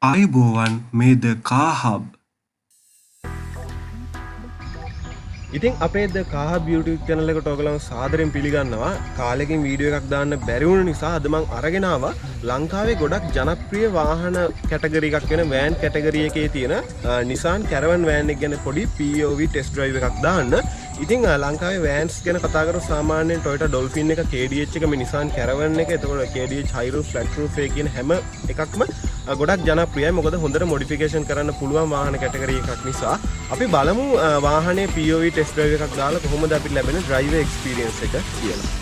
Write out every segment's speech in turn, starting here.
ආයුබෝවන් මේ ද කා හබ්. ඉතින් අපේ ද කාහ YouTube channel එකට ඔයගලව සාදරයෙන් පිළිගන්නවා. කාලෙකින් වීඩියෝ එකක් දාන්න බැරි වුණ නිසා අද මම අරගෙන ආවා ලංකාවේ ගොඩක් ජනප්‍රිය වාහන කැටගරි එකක් වෙන වෑන් කැටගරි එකේ තියෙන Nissan Caravan වෑන් එක ගැන පොඩි POV ටෙස්ට් ඩ්‍රයිව් එකක් දාන්න. ඉතින් ලංකාවේ වෑන්ස් ගැන කතා කරලා සාමාන්‍යයෙන් Toyota Dolphin එක KDH එක මේ Nissan Caravan එක එතකොට KDH high roof flat roof ඒ කියන හැම එකක්ම ගොඩක් ජනප්‍රියයි. මොකද හොඳට මොඩිෆිකේෂන් කරන්න පුළුවන් වාහන කැටගරි එකක් නිසා. අපි බලමු වාහනේ POV ටෙස්ට් ඩ්‍රයිව් එකක් දාලා කොහොමද අපිට ලැබෙන ඩ්‍රයිවර් එක්ස්පීරියන්ස් එක කියලා.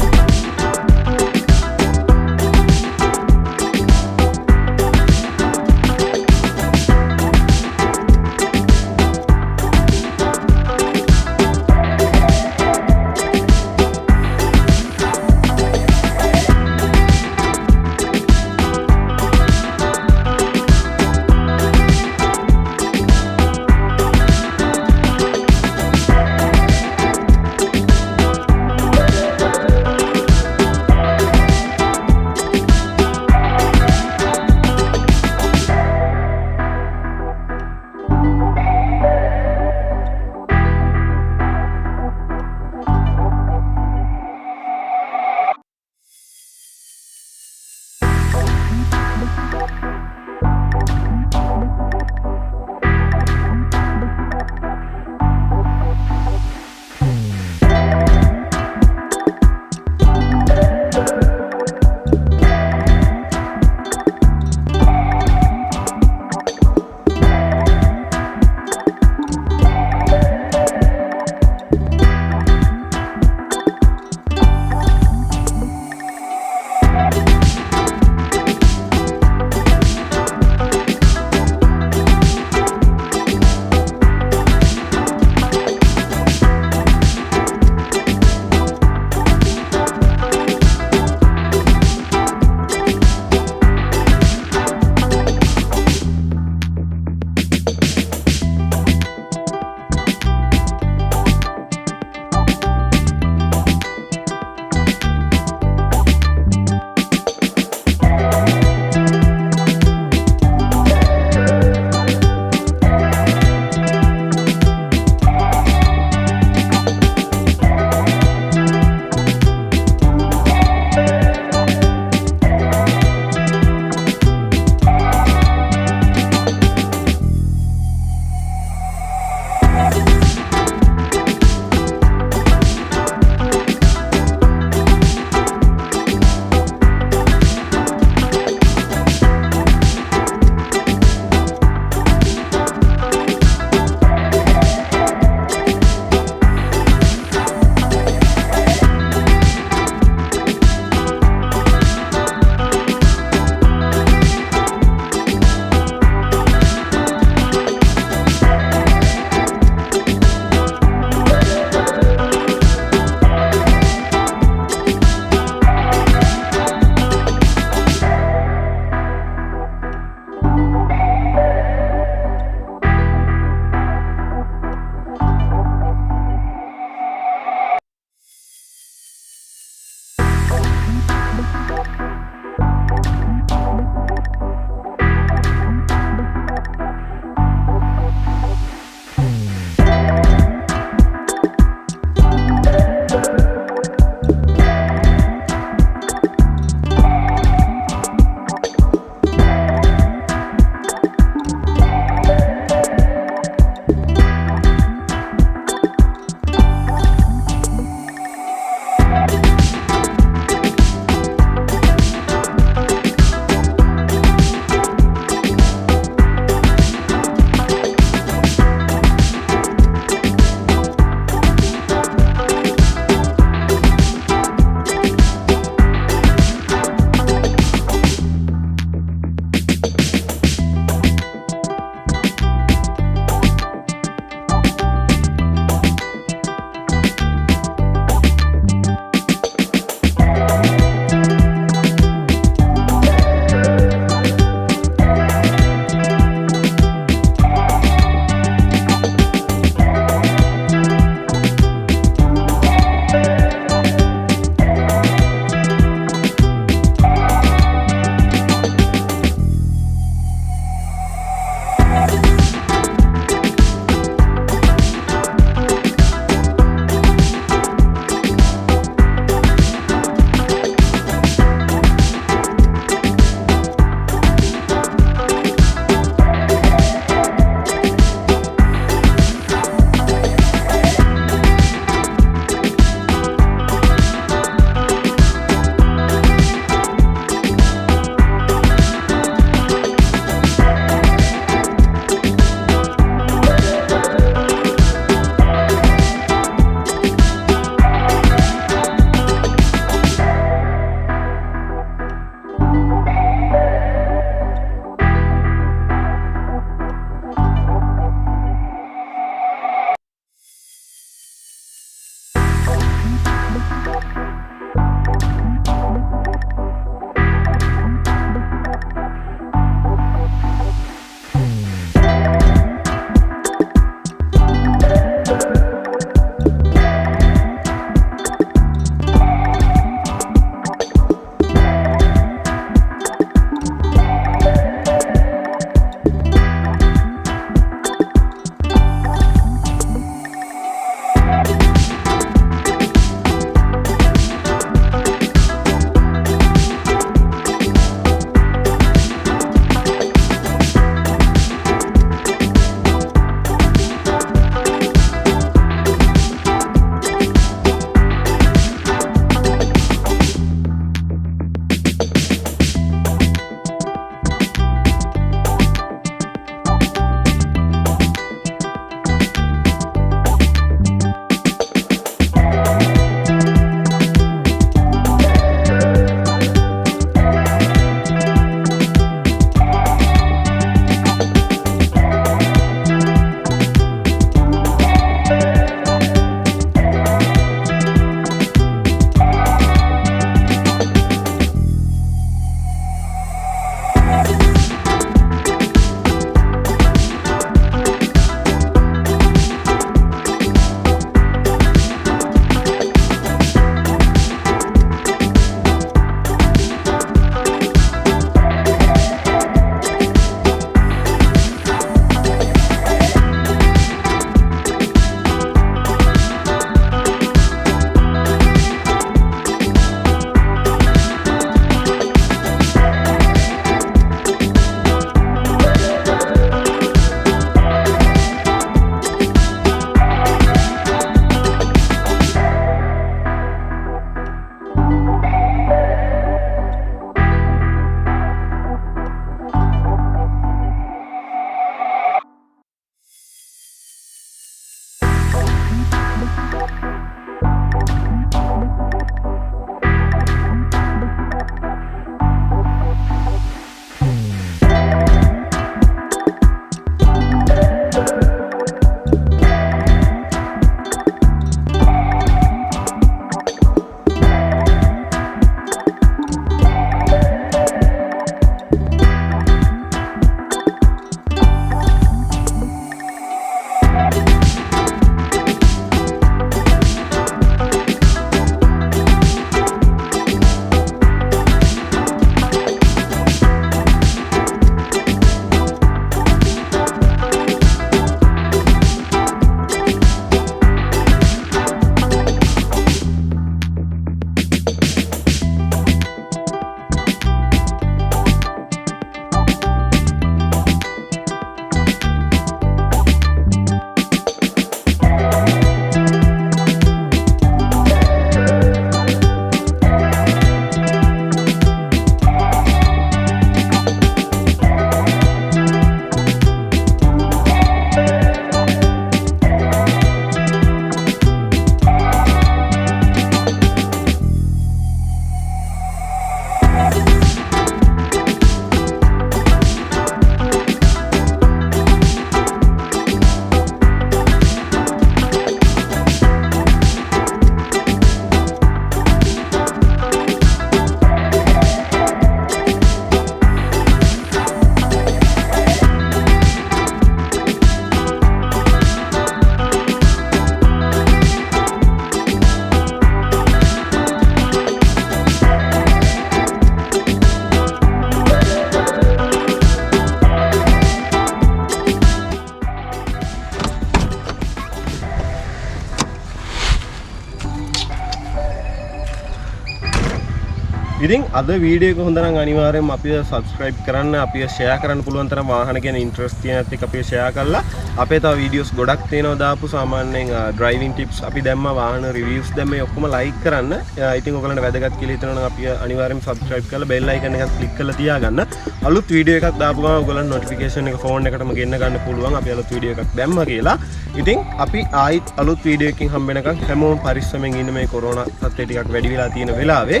ඉතින් අද වීඩියෝ එක හොඳ නම් අනිවාර්යෙන්ම අපිව subscribe කරන්න, අපිව share කරන්න පුළුවන් තරම් වාහන ගැන interest තියෙන ඇත්තෙක් අපිව share කරලා අපේ තව videos ගොඩක් තියෙනවා දාපු සාමාන්‍යයෙන් driving tips අපි දැම්මා, වාහන reviews දැම්මේ ඔක්කොම like කරන්න. ඉතින් ඔයගලන්ට වැදගත් කියලා හිතනවා නම් අපිව අනිවාර්යෙන්ම subscribe කරලා bell icon එකත් click කරලා තියාගන්න. අලුත් වීඩියෝ එකක් දාපු ගමන් ඔයගලන්ට notification එක phone එකටම ගෙන්න ගන්න පුළුවන් අපි අලුත් වීඩියෝ එකක් දැම්මා කියලා. ඉතින් අපි ආයිත් අලුත් වීඩියෝ එකකින් හම්බ වෙනකන් හැමෝම පරිස්සමෙන් ඉන්න මේ කොරෝනා තත්ත්වය ටිකක් වැඩි වෙලා තියෙන වෙලාවේ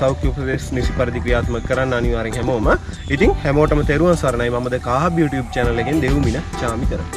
සෞඛ්‍ය උපදෙස් නිසි පරිදි ක්‍රියාත්මක කරන්න අනිවාර්යෙන් හැමෝම. ඉතින් හැමෝටම තෙරුවන් සරණයි. මම ද කාහබ් YouTube channel එකෙන් දෙව්මින චාමි කරා.